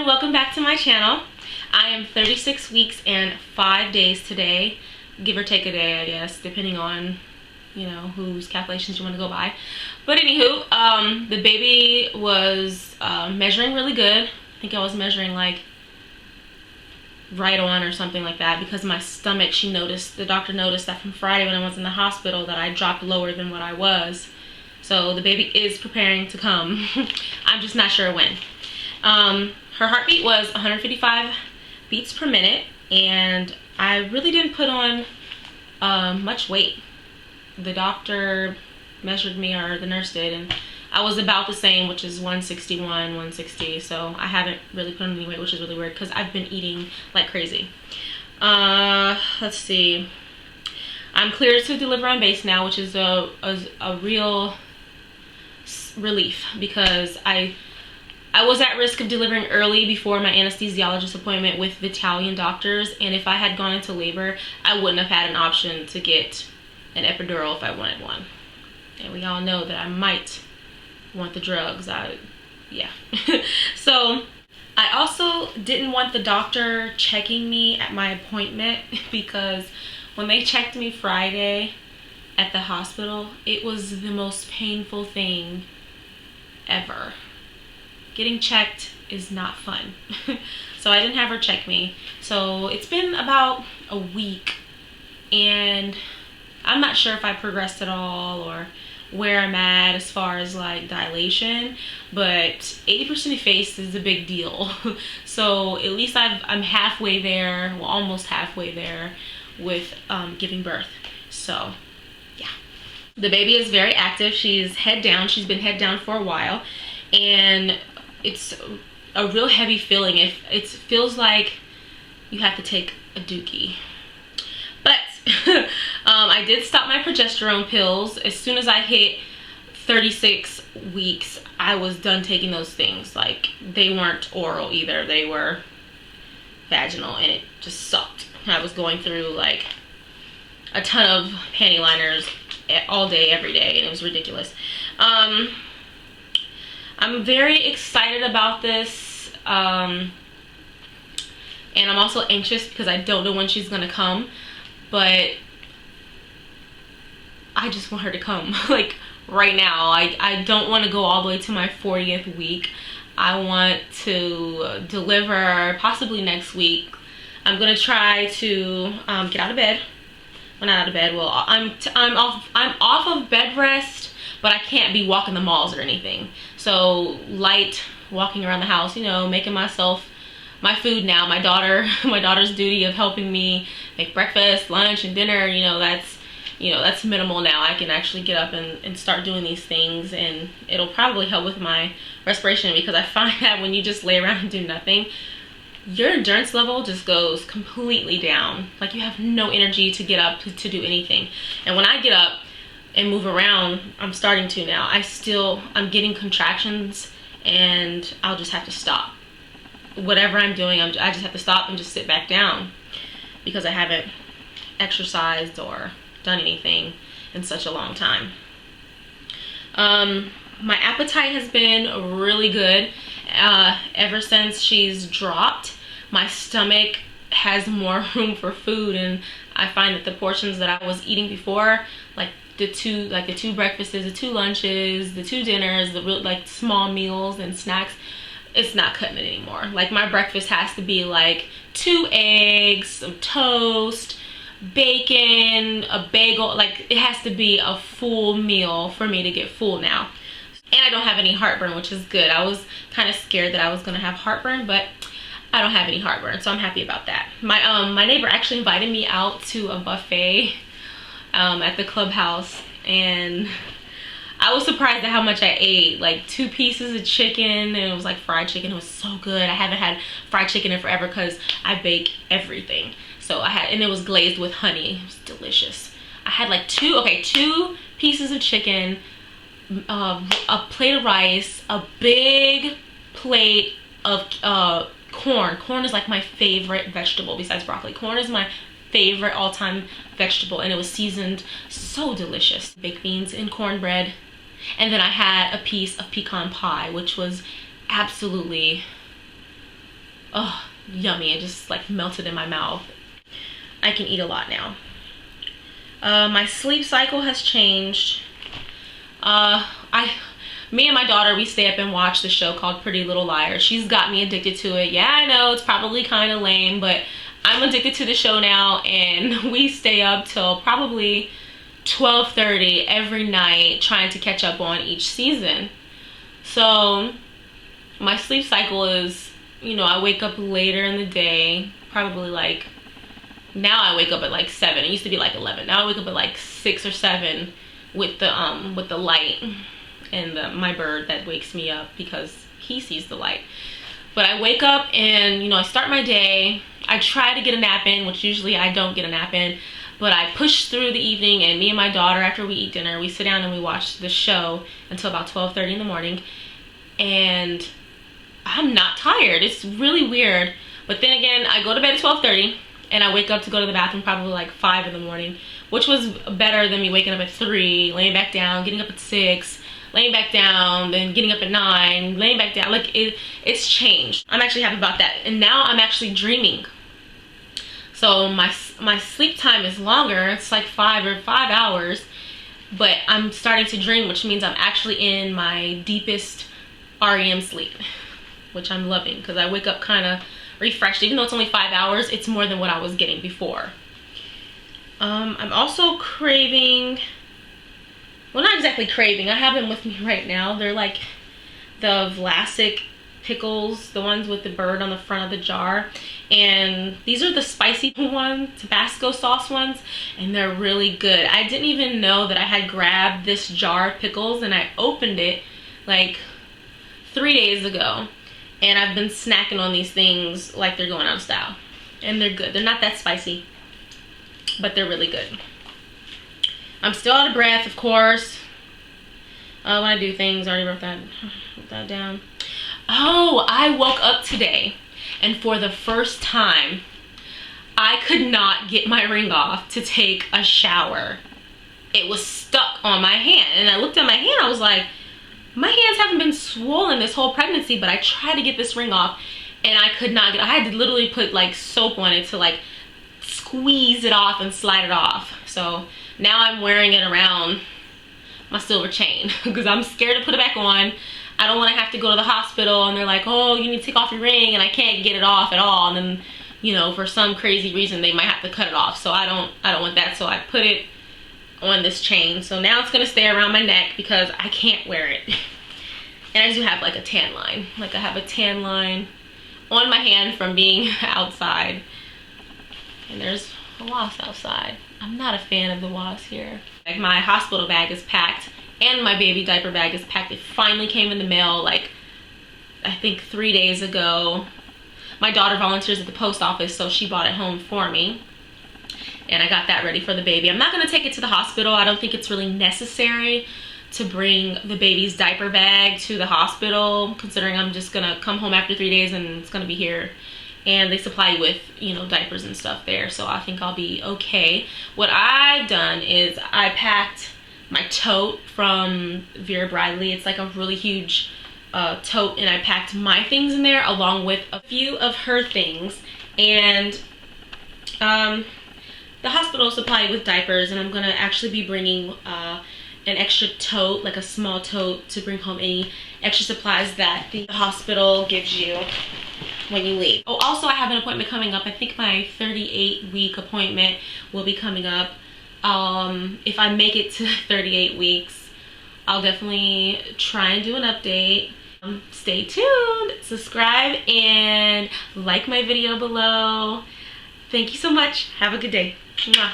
welcome back to my channel. I am 36 weeks and 5 days today, give or take a day, I guess, depending on, you know, whose calculations you want to go by. But anywho, the baby was measuring really good. I think I was measuring like right on or something like that, because my stomach, the doctor noticed that from Friday when I was in the hospital that I dropped lower than what I was. So the baby is preparing to come. I'm just not sure when. Her heartbeat was 155 beats per minute, and I really didn't put on much weight. The doctor measured me, or the nurse did, and I was about the same, which is 161, 160. So I haven't really put on any weight, which is really weird because I've been eating like crazy. Let's see. I'm cleared to deliver on base now, which is a real relief, because I was at risk of delivering early before my anesthesiologist appointment with the Italian doctors, and if I had gone into labor, I wouldn't have had an option to get an epidural if I wanted one. And we all know that I might want the drugs. Yeah. So I also didn't want the doctor checking me at my appointment, because when they checked me Friday at the hospital, it was the most painful thing ever. Getting checked is not fun. So I didn't have her check me. So it's been about a week, and I'm not sure if I progressed at all or where I'm at as far as like dilation, but 80% effaced is a big deal. So at least I'm halfway there, well, almost halfway there with giving birth. So yeah, the baby is very active. She's head down. She's been head down for a while, and it's a real heavy feeling. It feels like you have to take a dookie. But I did stop my progesterone pills. As soon as I hit 36 weeks, I was done taking those things. Like, they weren't oral either. They were vaginal, and it just sucked. I was going through like a ton of panty liners all day, every day, and it was ridiculous. I'm very excited about this, and I'm also anxious because I don't know when she's gonna come, but I just want her to come like right now. I don't want to go all the way to my 40th week. I want to deliver possibly next week. I'm gonna try to get out of bed. Well, not out of bed. Well, I'm off of bed rest, but I can't be walking the malls or anything. So light walking around the house, you know, making myself my food now. My daughter's duty of helping me make breakfast, lunch, and dinner, you know, that's minimal now. I can actually get up and start doing these things, and it'll probably help with my respiration, because I find that when you just lay around and do nothing, your endurance level just goes completely down. Like, you have no energy to get up to do anything. And when I get up and move around, I'm starting to now, I'm getting contractions, and I'll just have to stop. Whatever I'm doing, I just have to stop and just sit back down, because I haven't exercised or done anything in such a long time. My appetite has been really good. Ever since she's dropped, my stomach has more room for food, and I find that the portions that I was eating before, like the two breakfasts, the 2 lunches, the 2 dinners, the real like small meals and snacks, it's not cutting it anymore. Like, my breakfast has to be like 2 eggs, some toast, bacon, a bagel. Like, it has to be a full meal for me to get full now. And I don't have any heartburn, which is good. I was kind of scared that I was gonna have heartburn, but I don't have any heartburn, so I'm happy about that. My neighbor actually invited me out to a buffet at the clubhouse, and I was surprised at how much I ate. Like, 2 pieces of chicken, and it was like fried chicken. It was so good. I haven't had fried chicken in forever because I bake everything. So and it was glazed with honey. It was delicious. I had like 2 pieces of chicken, a plate of rice, a big plate of corn. Corn is like my favorite vegetable besides broccoli. Corn is my favorite all-time vegetable, and it was seasoned so delicious. Baked beans and cornbread. And then I had a piece of pecan pie, which was absolutely oh, yummy. It just like melted in my mouth. I can eat a lot now. My sleep cycle has changed. Me and my daughter, we stay up and watch the show called Pretty Little Liars. She's got me addicted to it. Yeah, I know it's probably kind of lame, but I'm addicted to the show now, and we stay up till probably 12:30 every night trying to catch up on each season. So my sleep cycle is, you know, I wake up later in the day, probably like, now I wake up at like 7. It used to be like 11. Now I wake up at like 6 or 7 with the light and my bird that wakes me up because he sees the light. But I wake up and, you know, I start my day. I try to get a nap in, which usually I don't get a nap in, but I push through the evening, and me and my daughter, after we eat dinner, we sit down and we watch the show until about 12:30 in the morning, and I'm not tired. It's really weird. But then again, I go to bed at 12:30 and I wake up to go to the bathroom probably like 5 in the morning, which was better than me waking up at 3, laying back down, getting up at 6, laying back down, then getting up at 9, laying back down. Like it's changed. I'm actually happy about that. And now I'm actually dreaming. So my sleep time is longer. It's like 5 hours, but I'm starting to dream, which means I'm actually in my deepest REM sleep, which I'm loving because I wake up kind of refreshed. Even though it's only 5 hours, it's more than what I was getting before. I'm also craving, well, not exactly craving, I have them with me right now. They're like the Vlasic pickles, the ones with the bird on the front of the jar, and these are the spicy ones, Tabasco sauce ones, and they're really good. I didn't even know that I had grabbed this jar of pickles, and I opened it like 3 days ago, and I've been snacking on these things like they're going out of style, and they're good. They're not that spicy, but they're really good. I'm still out of breath, of course. When I do things, I already wrote that down. Oh, I woke up today, and for the first time, I could not get my ring off to take a shower. It was stuck on my hand, and I looked at my hand, I was like, my hands haven't been swollen this whole pregnancy, but I tried to get this ring off, and I could not get, I had to literally put like soap on it to like squeeze it off and slide it off. So now I'm wearing it around my silver chain because I'm scared to put it back on. I don't want to have to go to the hospital and they're like, oh, you need to take off your ring, and I can't get it off at all, and then, you know, for some crazy reason they might have to cut it off. So I don't want that. So I put it on this chain. So now it's gonna stay around my neck because I can't wear it. And I do have like a tan line. Like I have a tan line on my hand from being outside. And there's a wasp outside. I'm not a fan of the wasp here. Like my hospital bag is packed and my baby diaper bag is packed. It finally came in the mail like I think 3 days ago. My daughter volunteers at the post office, so she brought it home for me. And I got that ready for the baby. I'm not gonna take it to the hospital. I don't think it's really necessary to bring the baby's diaper bag to the hospital, considering I'm just gonna come home after 3 days and it's gonna be here. And they supply you with, you know, diapers and stuff there, so I think I'll be okay. What I've done is I packed my tote from Vera Bradley. It's like a really huge tote, and I packed my things in there along with a few of her things. And the hospital supplied with diapers, and I'm gonna actually be bringing an extra tote, like a small tote, to bring home any extra supplies that the hospital gives you when you leave. Oh, also I have an appointment coming up. I think my 38-week appointment will be coming up. If I make it to 38 weeks, I'll definitely try and do an update. Stay tuned, subscribe, and like my video below. Thank you so much. Have a good day. Mwah.